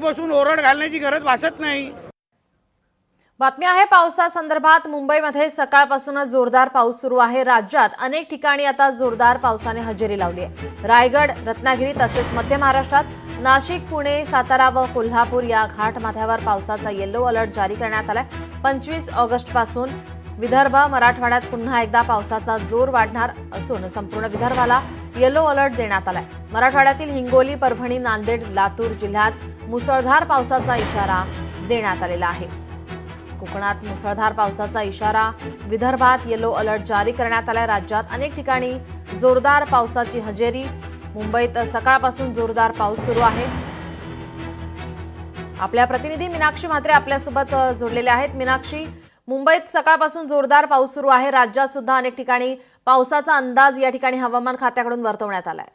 बसून ओरड घालण्याची गरज भासत नाही। बातमी आहे पावसासंदर्भात। मुंबईमध्ये सकाळपासूनच जोरदार पाऊस सुरू आहे। राज्यात अनेक ठिकाणी आता जोरदार पावसाने हजेरी लावली आहे। रायगड, रत्नागिरी तसेच मध्य महाराष्ट्रात नाशिक, पुणे, सातारा व कोल्हापूर या घाटमाथ्यावर पावसाचा येलो अलर्ट जारी करण्यात आलाय। 25 ऑगस्ट पासून विदर्भ, मराठवाड्यात पुन्हा एकदा पावसाचा जोर वाढणार असून संपूर्ण विदर्भाला येलो अलर्ट देण्यात आलाय। मराठवाड्यातील हिंगोली, परभणी, नांदेड, लातूर जिल्ह्यात मुसळधार पावसाचा इशारा देण्यात आलेला आहे। कोकणात मुसळधार पावसाचा इशारा, विदर्भात येलो अलर्ट जारी करण्यात आलाय। राज्यात अनेक ठिकाणी जोरदार पावसाची हजेरी। मुंबईत सकाळपासून जोरदार पाऊस सुरू आहे। आपल्या प्रतिनिधी मीनाक्षी म्हात्रे आपल्यासोबत जोडलेले आहेत। मीनाक्षी, मुंबईत सकाळपासून जोरदार पाऊस सुरू आहे। राज्यात सुद्धा अनेक ठिकाणी पावसाचा अंदाज या ठिकाणी हवामान खात्याकडून वर्तवण्यात आलाय।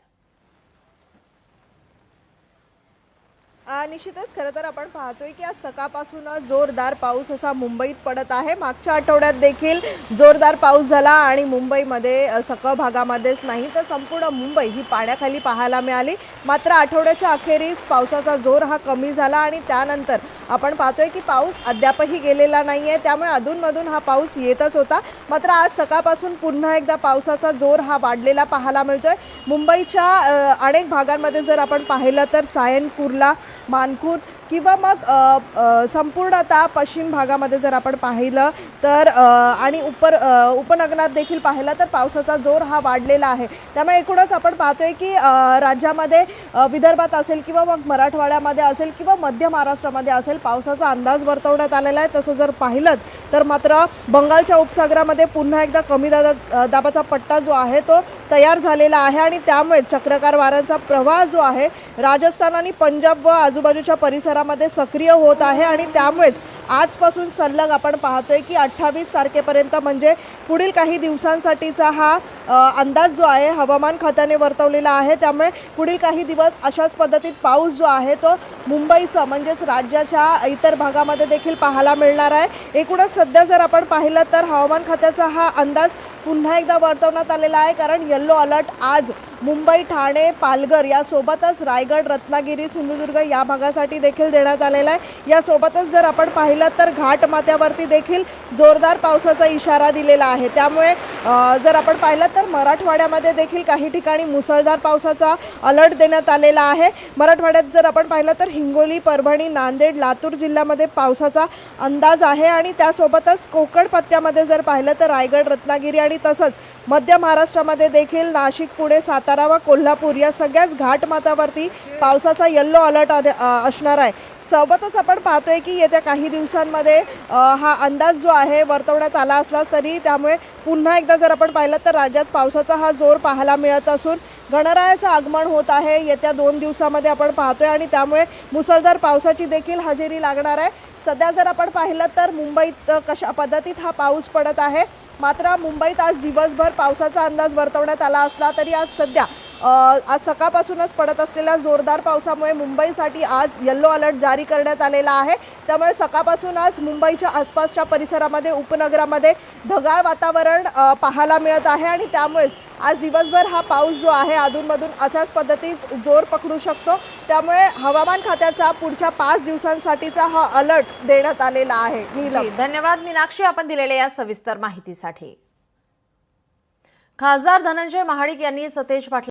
निश्चितच खरं तर आपण पाहतोय की आज सकाळपासून जोरदार पाऊस असा मुंबईत पडत आहे। मागच्या आठवड्यात देखील जोरदार पाऊस झाला आणि मुंबईमध्ये सखल भागामध्येच नाही तर संपूर्ण मुंबई ही पाण्याखाली पाहायला मिळाली। मात्र आठवड्याच्या अखेरीस पावसाचा जोर हा कमी झाला आणि त्यानंतर आपण पाहतोय की पाऊस अद्यापही गेलेला नाहीये। त्यामुळे अधूनमधून हा पाऊस येतच होता। मात्र आज सकाळपासून पुन्हा एकदा पावसाचा जोर हा वाढलेला पाहायला मिळतोय। मुंबईच्या अनेक भागांमध्ये जर आपण पाहिलं तर सायन, कुर्ला, मानखुर्द किंवा मग संपूर्णतः पश्चिम भागामध्ये जर आपण पाहिलं तर आणि उपनगरात देखील पाहिलं तर पावसाचा जोर हा वाढलेला आहे। त्यामुळे एकूणच आपण पाहतोय की राज्यामध्ये विदर्भात असेल किंवा मग मराठवाड्यामध्ये असेल किंवा मध्य महाराष्ट्रामध्ये असेल पावसाचा अंदाज वर्तवण्यात आलेला आहे। तसं जर पाहिलं तर मात्र बंगालच्या उपसागरामध्ये पुन्हा एकदा कमी दाबाचा पट्टा जो आहे तो तयार झालेला आहे आणि त्यामुळे चक्रकार वाऱ्यांचा प्रवाह जो आहे राजस्थान आणि पंजाब व आजूबाजूच्या परिसरामध्ये सक्रिय होत आहे आणि त्यामुळेच आजपासून सलग आपण पाहतोय की 28 तारखेपर्यंत म्हणजे पुढील काही दिवसांसाठीचा हा अंदाज जो आहे हवामान खात्याने वर्तवलेला आहे। त्यामुळे पुढील काही दिवस अशाच पद्धतीत पाऊस जो आहे तो मुंबईसह म्हणजेच राज्याच्या इतर भागामध्ये देखील पाहायला मिळणार आहे। एकूणच सध्या जर आपण पाहिलं तर हवामान खात्याचा हा अंदाज पुन्हा एकदा वर्तवण्यात आलेला आहे कारण येलो अलर्ट आज मुंबई, ठाणे, पालघर यासोबतच रायगड, रत्नागिरी, सिंधुदुर्ग या भागासाठी देखील देण्यात आलेला आहे। यासोबतच जर आपण पाहिलं तर घाटमाथ्यावरती देखील जोरदार पावसाचा इशारा दिलेला आहे। त्यामुळे जर आपण पाहिलं तर मराठवाड्यामध्ये देखील काही ठिकाणी मुसळधार पावसाचा अलर्ट देण्यात आलेला आहे। मराठवाड्यात जर आपण पाहिलं तर हिंगोली, परभणी, नांदेड, लातूर जिल्ह्यामध्ये पावसाचा अंदाज आहे आणि त्यासोबतच कोकण पट्ट्यामध्ये जर पाहिलं तर रायगड, रत्नागिरी आणि तसंच मध्य महाराष्ट्रामध्ये देखील नाशिक, पुणे, सातारा व कोल्हापूर या सगळ्याच घाटमाथ्यावरती पावसाचा येलो अलर्ट असणार आहे। सोबतच आपण पाहतोय की येत्या काही दिवसांमध्ये हा अंदाज जो आहे वर्तवण्यात आला असलाच तरी त्यामुळे पुन्हा एकदा जर आपण पाहिलं तर राज्यात पावसाचा हा जोर पाहायला मिळत असून गणरायाचं आगमन होत आहे येत्या 2 दिवसामध्ये आपण पाहतोय आणि त्यामुळे मुसळधार पावसाची देखील हजेरी लागणार आहे। सध्या जर आपण पाहिलं तर मुंबईत कशा पद्धतीत हा पाऊस पडत आहे। मात्र मुंबईत आज दिवसभर पावसाचा अंदाज वर्तवण्यात आला असला तरी आज सध्या आज सकाळपासूनच पडत असलेल्या जोरदार पावसामुळे मुंबईसाठी आज येलो अलर्ट जारी करण्यात आलेला आहे। त्यामुळे सकाळपासून आज मुंबईच्या आसपासच्या परिसरामध्ये उपनगरामध्ये ढगाळ वातावरण पाहायला मिळत आहे आणि त्यामुळेच आज दिवसभर हा पाऊस जो आहे अधूनमधून अशाच पद्धतीत जोर पकडू शकतो। त्यामुळे हवामान खात्याचा पुढच्या 5 दिवसांसाठीचा हा अलर्ट देण्यात आलेला आहे। धन्यवाद मीनाक्षी, आपण दिलेल्या या सविस्तर माहितीसाठी। खासदार धनंजय महाडिक यांनी सतेज पाटील